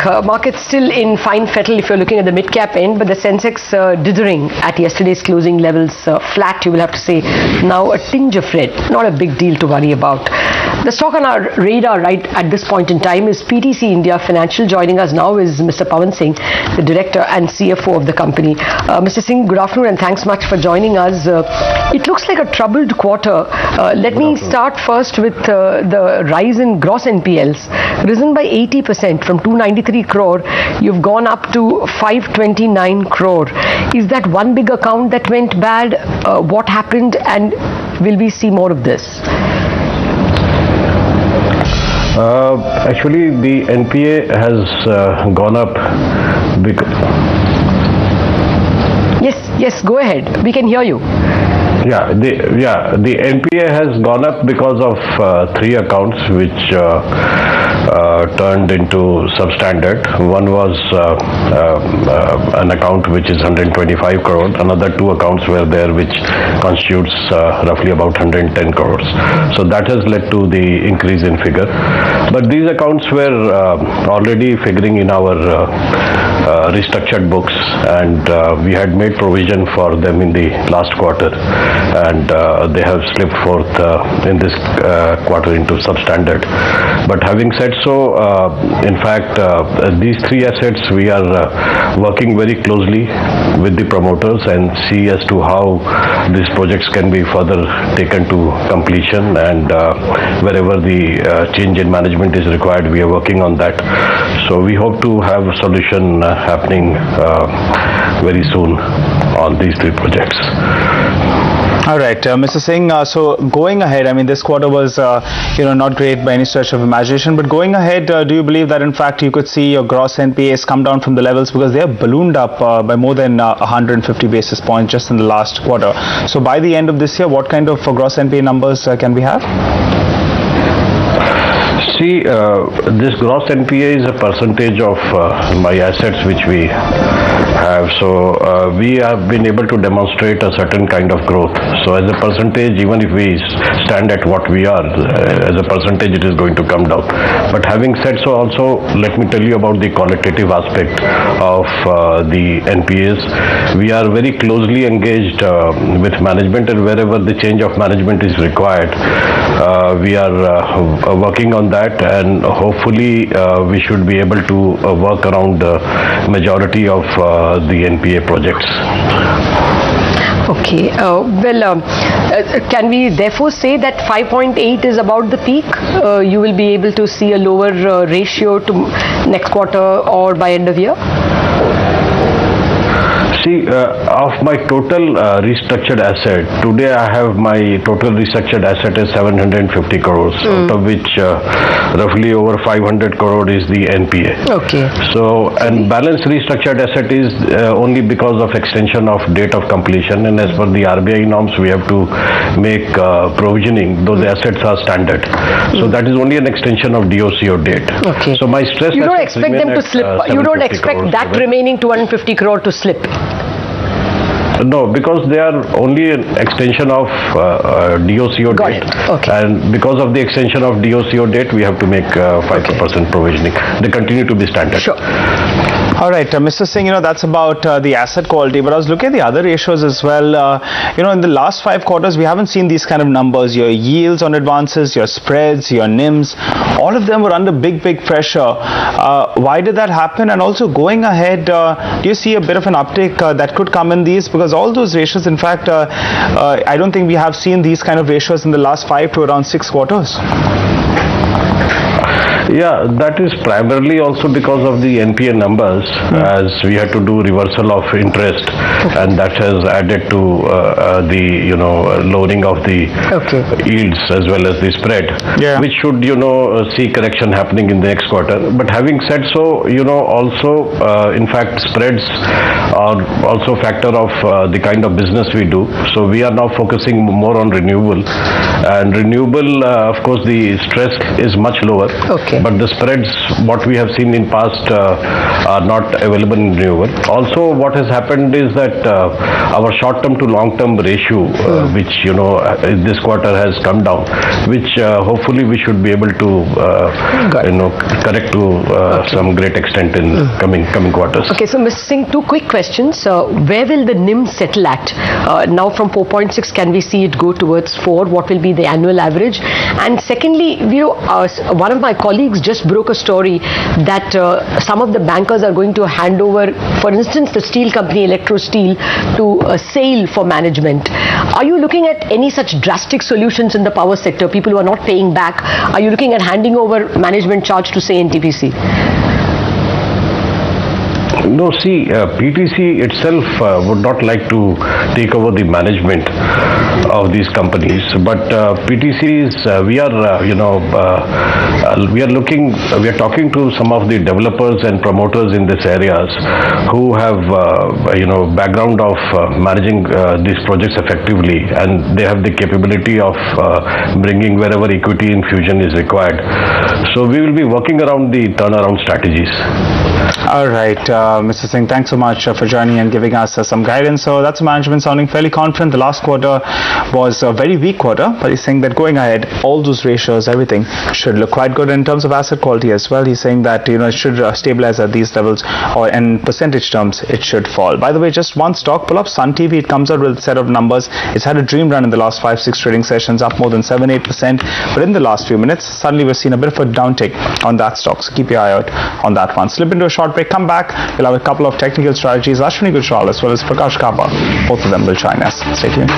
back. Markets still in fine fettle if you're looking at the mid-cap end, but the Sensex dithering at yesterday's closing levels, flat, you will have to say. Now a tinge of red, not a big deal to worry about. The stock on our radar right at this point in time is PTC India Financial. Joining us now is Mr. Pawan Singh, the director and CFO of the company. Mr. Singh, good afternoon and thanks much for joining us. It looks like a troubled quarter. Let me start first with the rise in gross NPLs, risen by 80% from 293 crore. You've gone up to 529 crore. Is that one big account that went bad? What happened, and will we see more of this? Actually, the NPA has gone up because... Yes, go ahead. We can hear you. The NPA has gone up because of three accounts which turned into substandard. One was an account which is 125 crore. Another two accounts were there which constitutes roughly about 110 crores. So that has led to the increase in figure. But these accounts were already figuring in our restructured books, and we had made provision for them in the last quarter, and they have slipped forth in this quarter into substandard. But having said so, in fact, these three assets we are working very closely with the promoters and see as to how these projects can be further taken to completion, and wherever the change in management is required, we are working on that. So we hope to have a solution happening very soon on these three projects. All right, Mr. Singh, so going ahead, I mean, this quarter was, not great by any stretch of imagination, but going ahead, do you believe that in fact you could see your gross NPAs come down from the levels, because they have ballooned up by more than 150 basis points just in the last quarter. So by the end of this year, what kind of gross NPA numbers can we have? See, this gross NPA is a percentage of my assets which we have. So we have been able to demonstrate a certain kind of growth. So as a percentage, even if we stand at what we are, as a percentage it is going to come down. But having said so, also let me tell you about the qualitative aspect of the NPAs. We are very closely engaged with management, and wherever the change of management is required, we are working on that, and hopefully we should be able to work around the majority of the NPA projects. Okay, can we therefore say that 5.8 is about the peak? You will be able to see a lower ratio to next quarter or by end of year? See, of my total restructured asset, today I have my total restructured asset is 750 crores, out of which roughly over 500 crore is the NPA. Okay. So, and balance restructured asset is only because of extension of date of completion, and as per the RBI norms, we have to make provisioning. Those assets are standard. So that is only an extension of DOCO date. Okay. So my stress. You don't expect them to slip. You don't expect that remaining 250 crore to slip. No, because they are only an extension of DOCO date. Okay. And because of the extension of DOCO date, we have to make 5% provisioning. They continue to be standard. Sure. All right, Mr. Singh, that's about the asset quality, but I was looking at the other ratios as well. In the last 5 quarters, we haven't seen these kind of numbers. Your yields on advances, your spreads, your NIMs, all of them were under big pressure. Why did that happen? And also going ahead, do you see a bit of an uptick that could come in these? Because all those ratios, in fact, I don't think we have seen these kind of ratios in the last 5 to around 6 quarters. Yeah, that is primarily also because of the NPA numbers, as we had to do reversal of interest, and that has added to the lowering of the yields as well as the spread, which should see correction happening in the next quarter. But having said so, also in fact spreads are also a factor of the kind of business we do. So we are now focusing more on renewable, and renewable, of course, the stress is much lower. Okay. But the spreads, what we have seen in past, are not available in renewable. Also, what has happened is that our short-term to long-term ratio, which this quarter has come down, which hopefully we should be able to correct to some great extent in coming quarters. Okay, so Mr. Singh, two quick questions. Where will the NIM settle at? Now from 4.6, can we see it go towards 4? What will be the annual average? And secondly, one of my colleagues just broke a story that some of the bankers are going to hand over, for instance, the steel company Electro Steel to SAIL for management. Are you looking at any such drastic solutions in the power sector? People who are not paying back, are you looking at handing over management charge to, say, NTPC? No, see, PTC itself would not like to take over the management of these companies, but PTC is, we are talking to some of the developers and promoters in these areas who have, background of managing these projects effectively, and they have the capability of bringing wherever equity infusion is required. So we will be working around the turnaround strategies. All right, Mr. Singh, thanks so much for joining and giving us some guidance. So that's management sounding fairly confident. The last quarter was a very weak quarter, but he's saying that going ahead, all those ratios, everything should look quite good in terms of asset quality as well. He's saying that it should stabilize at these levels, or in percentage terms, it should fall. By the way, just one stock pull up, Sun TV. It comes out with a set of numbers. It's had a dream run in the last 5-6 trading sessions, up more than 7-8%. But in the last few minutes, suddenly we've seen a bit of a downtick on that stock. So keep your eye out on that one. Slip into a short break, come back. We'll have a couple of technical strategies. Ashwini Gujral as well as Prakash Kapa. Both of them will join us. Stay tuned.